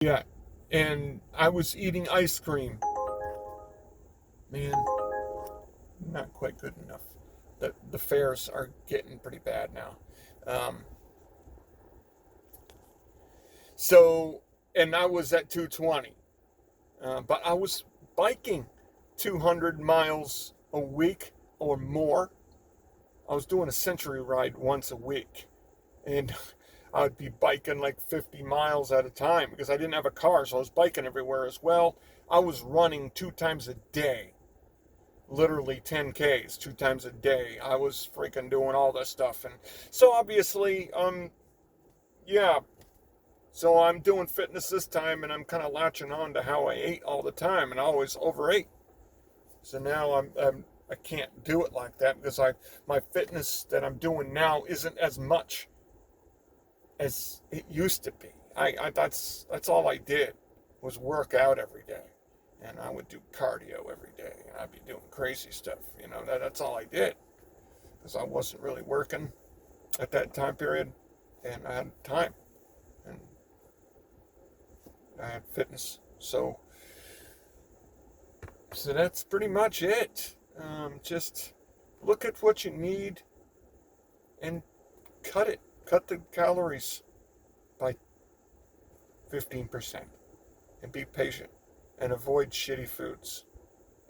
Yeah, and I was eating ice cream. Man, not quite good enough. The fares are getting pretty bad now. Um, so, and I was at 220, but I was biking 200 miles a week or more. I was doing a century ride once a week, and I'd be biking like 50 miles at a time because I didn't have a car, so I was biking everywhere as well. I was running 2 times a day, literally 10Ks 2 times a day. I was freaking doing all this stuff. And so obviously, yeah, so I'm doing fitness this time and I'm kind of latching on to how I ate all the time and I always overate. So now I can't do it like that because my fitness that I'm doing now isn't as much as it used to be. That's all I did was work out every day, and I would do cardio every day, and I'd be doing crazy stuff. That's all I did because I wasn't really working at that time period, and I had time and I had fitness. So that's pretty much it. Just look at what you need and cut it. Cut the calories by 15% and be patient and avoid shitty foods.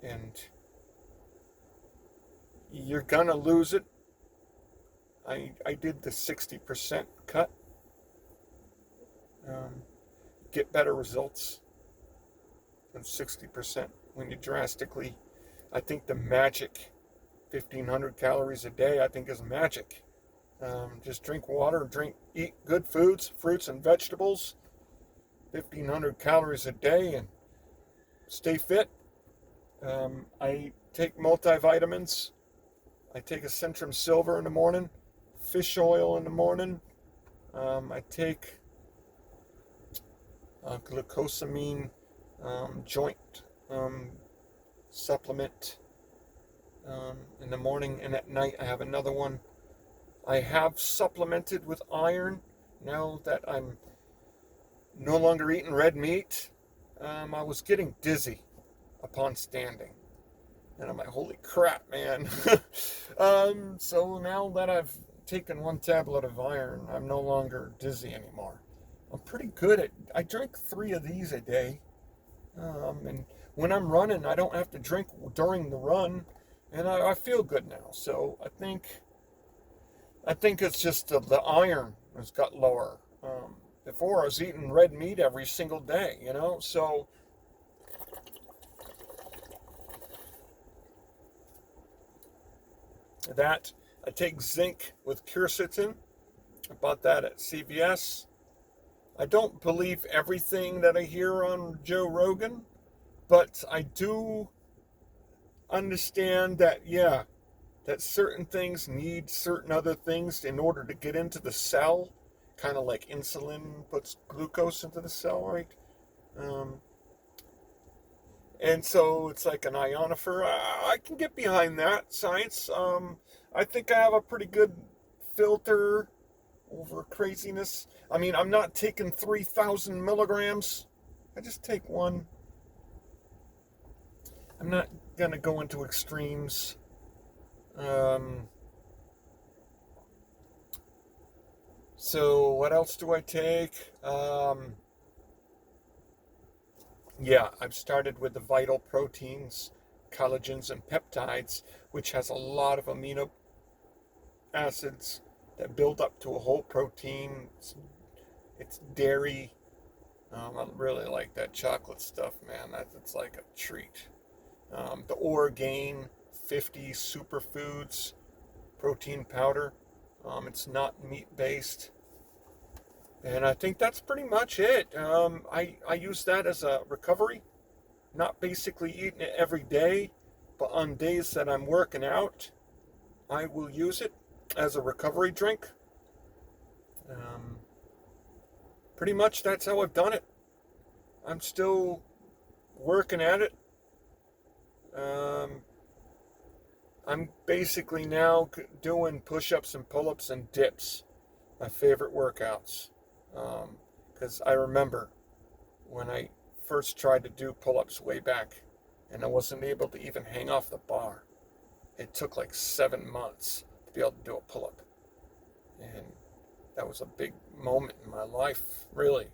And you're gonna lose it. I did the 60% cut. Um, get better results than 60% when you drastically. I think the magic 1,500 calories a day, I think, is magic. Just drink water, eat good foods, fruits and vegetables, 1,500 calories a day, and stay fit. I take multivitamins. I take a Centrum Silver in the morning, fish oil in the morning. I take glucosamine joint um, supplement in the morning, and at night I have another one. I have supplemented with iron now that I'm no longer eating red meat. I was getting dizzy upon standing. And I'm like, holy crap, man. So now that I've taken one tablet of iron, I'm no longer dizzy anymore. I'm pretty good I drink 3 of these a day. And when I'm running, I don't have to drink during the run. And I feel good now. So I think it's just the iron has got lower. Before I was eating red meat every single day. So that I take zinc with quercetin. I bought that at CVS. I don't believe everything that I hear on Joe Rogan, but I do understand that, yeah, that certain things need certain other things in order to get into the cell, kind of like insulin puts glucose into the cell, right? Um, and so it's like an ionophore. I can get behind that science. I think I have a pretty good filter over craziness. I mean, I'm not taking 3,000 milligrams. I just take one. I'm not going to go into extremes. Um, so, what else do I take? Yeah, I've started with the vital proteins, collagens, and peptides, which has a lot of amino acids that build up to a whole protein. It's dairy. I really like that chocolate stuff, man. It's like a treat. The Orgain 50 superfoods protein powder. It's not meat based. And I think that's pretty much it. I use that as a recovery, not basically eating it every day, but on days that I'm working out, I will use it as a recovery drink. Um, Pretty much that's how I've done it. I'm still working at it. Um, I'm basically now doing push ups and pull ups and dips, my favorite workouts. Because I remember when I first tried to do pull-ups way back, and I wasn't able to even hang off the bar. It took like 7 months to be able to do a pull-up. And that was a big moment in my life, really.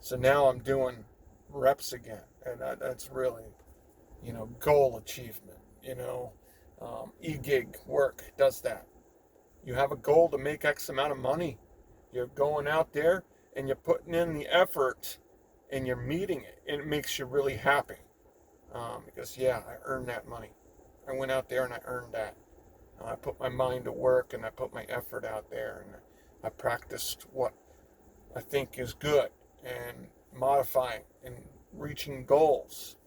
So now I'm doing reps again, and that's really, goal achievement. E-gig work does that. You have a goal to make X amount of money. You're going out there and you're putting in the effort and you're meeting it, and it makes you really happy. Because, I earned that money. I went out there and I earned that. I put my mind to work and I put my effort out there and I practiced what I think is good and modifying and reaching goals.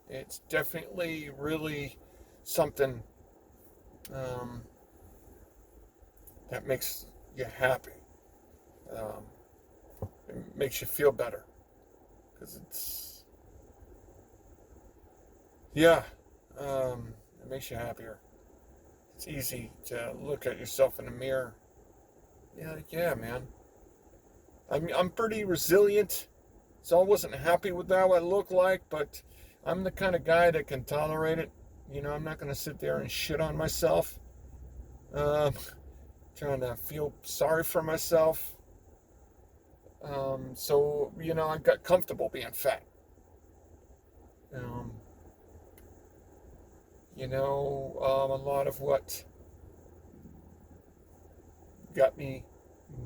It's definitely really something that makes you happy. It makes you feel better because it makes you happier. It's easy to look at yourself in the mirror. Yeah, man. I'm pretty resilient, so I wasn't happy with how I look like, but I'm the kind of guy that can tolerate it. I'm not going to sit there and shit on myself. Trying to feel sorry for myself. So, I got comfortable being fat. A lot of what got me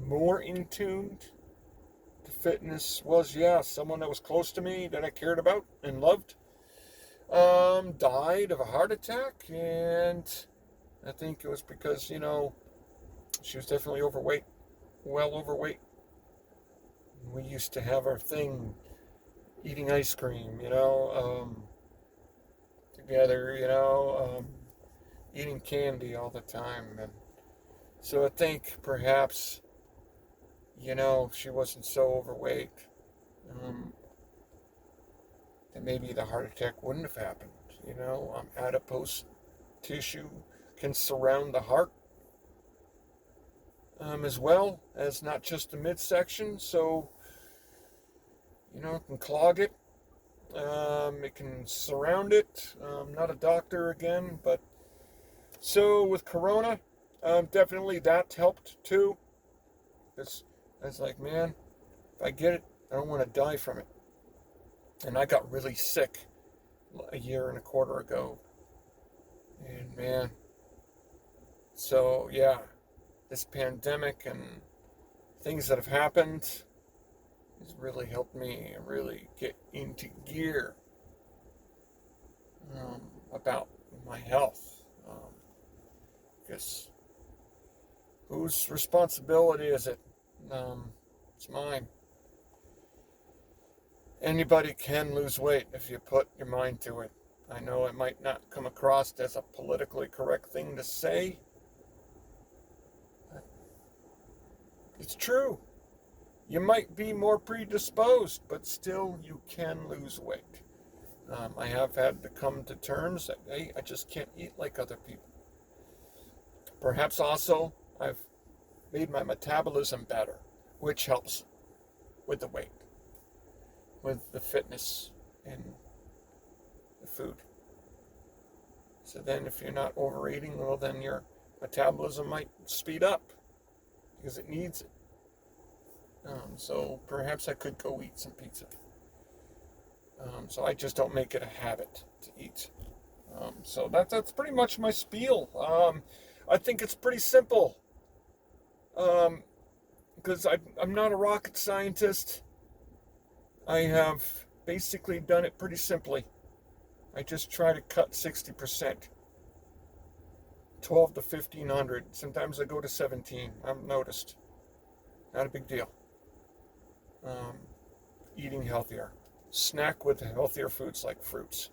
more in tune to fitness was, someone that was close to me that I cared about and loved, died of a heart attack, and I think it was because, she was definitely overweight, well overweight. We used to have our thing, eating ice cream, together, eating candy all the time. And so I think perhaps, she wasn't so overweight, that maybe the heart attack wouldn't have happened. Adipose tissue can surround the heart, as well as not just the midsection. So, it can clog it. It can surround it. Not a doctor again, but so with Corona, definitely that helped too. Because I was like, man, if I get it, I don't want to die from it. And I got really sick a year and a quarter ago. And man, so this pandemic and things that have happened has really helped me really get into gear about my health. Because whose responsibility is it? It's mine. Anybody can lose weight if you put your mind to it. I know it might not come across as a politically correct thing to say. But it's true. You might be more predisposed, but still you can lose weight. I have had to come to terms that, hey, I just can't eat like other people. Perhaps also I've made my metabolism better, which helps with the weight, with the fitness and the food. So then if you're not overeating, well, then your metabolism might speed up because it needs it. So perhaps I could go eat some pizza. So I just don't make it a habit to eat. So that's pretty much my spiel. I think it's pretty simple. Because I'm not a rocket scientist. I have basically done it pretty simply. I just try to cut 60%. 12 to 1,500. Sometimes I go to 17. I've noticed. Not a big deal. Eating healthier. Snack with healthier foods like fruits.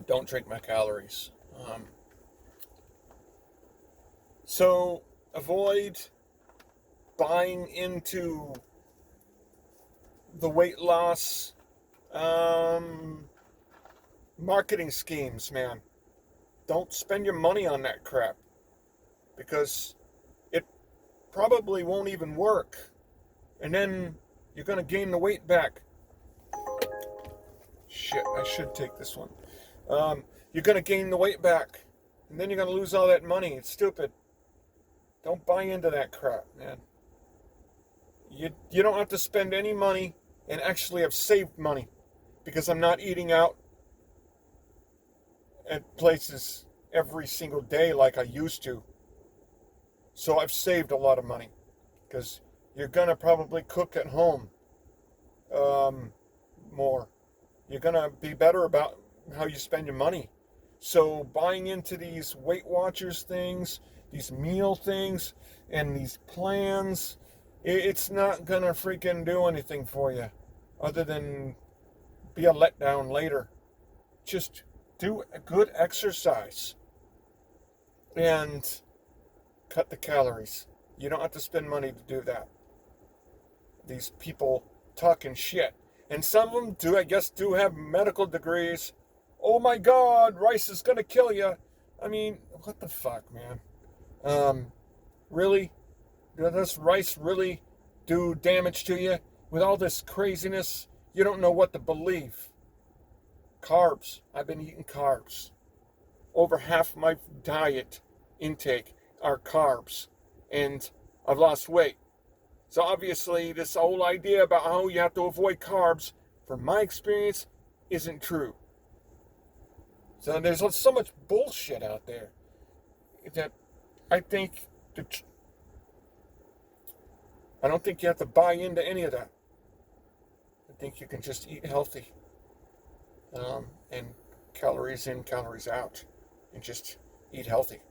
Don't drink my calories. So avoid buying into the weight loss marketing schemes, man. Don't spend your money on that crap because it probably won't even work. And then you're going to gain the weight back. Shit, I should take this one. You're going to gain the weight back. And then you're going to lose all that money. It's stupid. Don't buy into that crap, man. You don't have to spend any money and actually have saved money, because I'm not eating out at places every single day like I used to. So I've saved a lot of money, because you're going to probably cook at home more. You're going to be better about how you spend your money. So buying into these Weight Watchers things, these meal things, and these plans, it's not going to freaking do anything for you other than be a letdown later. Just do a good exercise and cut the calories. You don't have to spend money to do that. These people talking shit. And some of them do have medical degrees. Oh my God, rice is going to kill you. I mean, what the fuck, man? Really? Does rice really do damage to you? With all this craziness, you don't know what to believe. Carbs. I've been eating carbs. Over half my diet intake are carbs. And I've lost weight. So obviously, this whole idea about how you have to avoid carbs, from my experience, isn't true. So there's so much bullshit out there that I don't think you have to buy into any of that. I think you can just eat healthy, and calories in, calories out, and just eat healthy,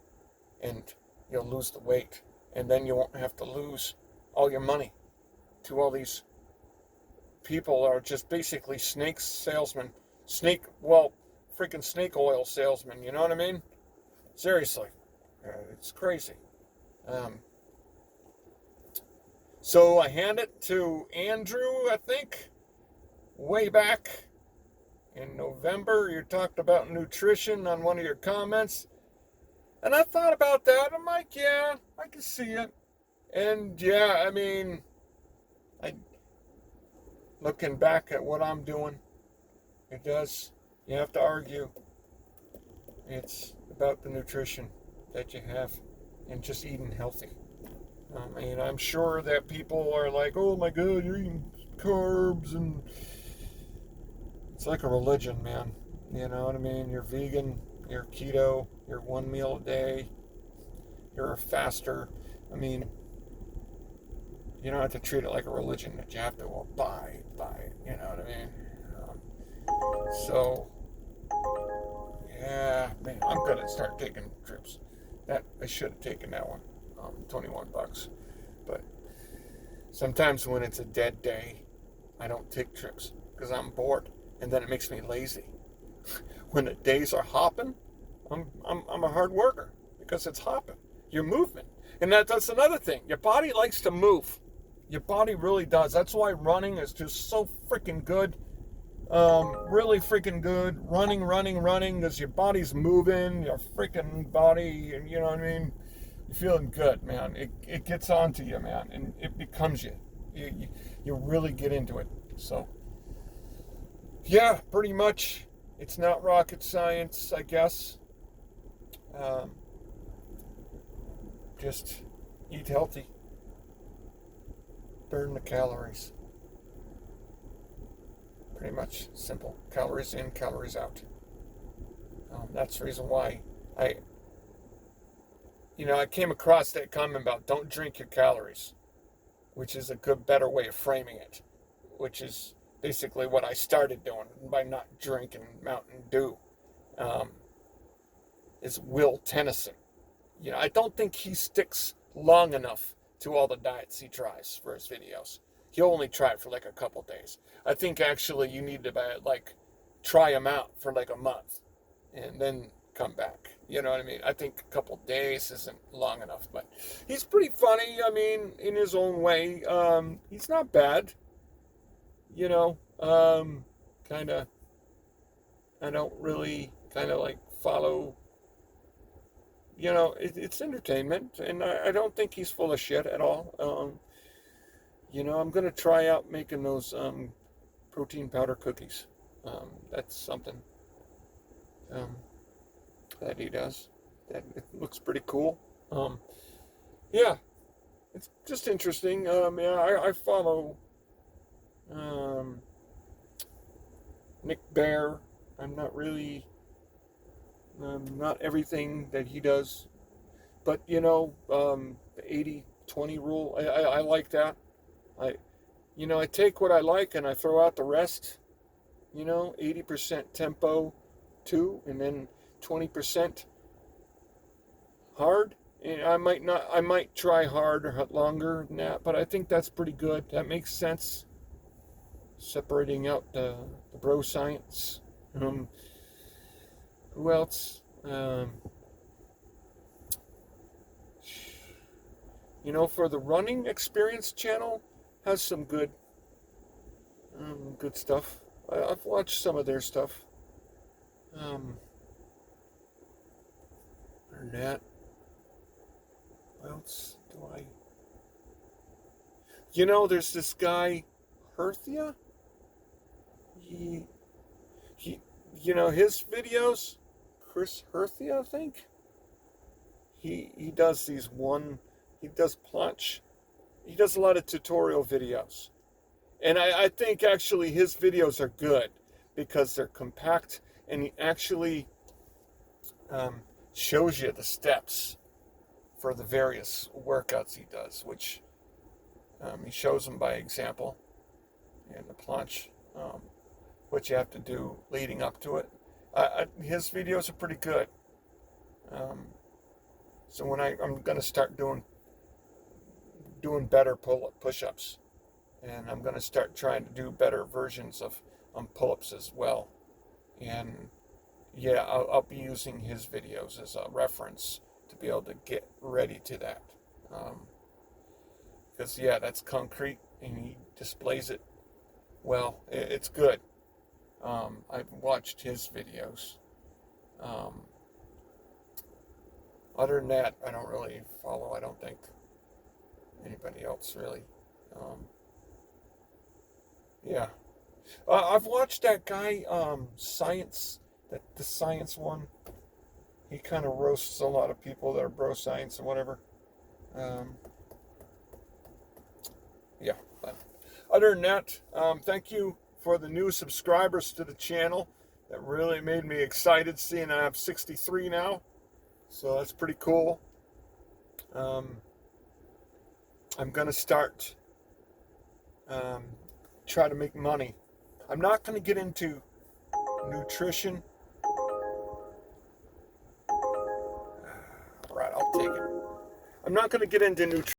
and you'll lose the weight, and then you won't have to lose all your money to all these people are just basically snake salesmen, freaking snake oil salesmen, you know what I mean? Seriously, it's crazy. So I hand it to Andrew, I think, way back in November. You talked about nutrition on one of your comments, and I thought about that. I'm like, yeah, I can see it. And yeah, I mean, looking back at what I'm doing, you have to argue. It's about the nutrition that you have and just eating healthy. I mean, I'm sure that people are like, oh my God, you're eating carbs, and it's like a religion, man. You know what I mean? You're vegan, you're keto, you're one meal a day, you're a faster. I mean, you don't have to treat it like a religion that you have to buy, you know what I mean? So, yeah, man, I'm gonna start taking trips. That I should have taken that one, $21. But sometimes when it's a dead day, I don't take trips because I'm bored, and then it makes me lazy. When the days are hopping, I'm a hard worker because it's hopping. You're moving, and that's another thing. Your body likes to move. Your body really does. That's why running is just so freaking good. Really freaking good. Running, because your body's moving, your freaking body, and you know what I mean? You're feeling good, man. It gets onto you, man, and it becomes you. You really get into it. So, yeah, pretty much. It's not rocket science, I guess. Just eat healthy. Burn the calories. Pretty much simple. Calories in, calories out. That's the reason why I came across that comment about don't drink your calories, which is a better way of framing it, which is basically what I started doing by not drinking Mountain Dew. Is Will Tennyson. I don't think he sticks long enough to all the diets he tries for his videos. He'll only try it for like a couple days. I think actually you need to try him out for like a month and then come back. You know what I mean? I think a couple days isn't long enough, but he's pretty funny. I mean, in his own way. He's not bad. I don't really follow you know, it's entertainment, and I don't think he's full of shit at all. You know, I'm gonna try out making those protein powder cookies. That's something um, that he does. That it looks pretty cool. Yeah, it's just interesting. Yeah, I follow um, Nick Bear. I'm not really not everything that he does, but you know, the 80-20 rule. I like that. I you know, I take what I like and I throw out the rest. You know, 80% tempo, too, and then 20% hard. And I might try harder, longer than that, but I think that's pretty good. That makes sense. Separating out the bro science. Um, who else? You know, for the running experience channel, has some good stuff. I've watched some of their stuff. Um, Other than that, what else do I? You know, there's this guy, Herthia. He, he, you know, his videos, Chris Herthia, I think. He does these one. He does planche. He does a lot of tutorial videos, and I think actually his videos are good because they're compact and he actually um, shows you the steps for the various workouts he does, which he shows them by example in the planche, what you have to do leading up to it. His videos are pretty good. Um, so when I'm going to start doing better push-ups, and I'm going to start trying to do better versions of pull-ups as well. And yeah, I'll be using his videos as a reference to be able to get ready to that. Because yeah, that's concrete, and he displays it well. It's good. I've watched his videos. Um, Other than that, I don't really follow. I don't think anybody else really. Um, yeah, I've watched that guy, Science, the Science one. He kind of roasts a lot of people that are bro science and whatever. Um, yeah, but other than that, thank you for the new subscribers to the channel. That really made me excited seeing I have 63 now. So that's pretty cool. Um, I'm going to start try to make money. I'm not going to get into nutrition. All right, I'll take it. I'm not going to get into nutrition.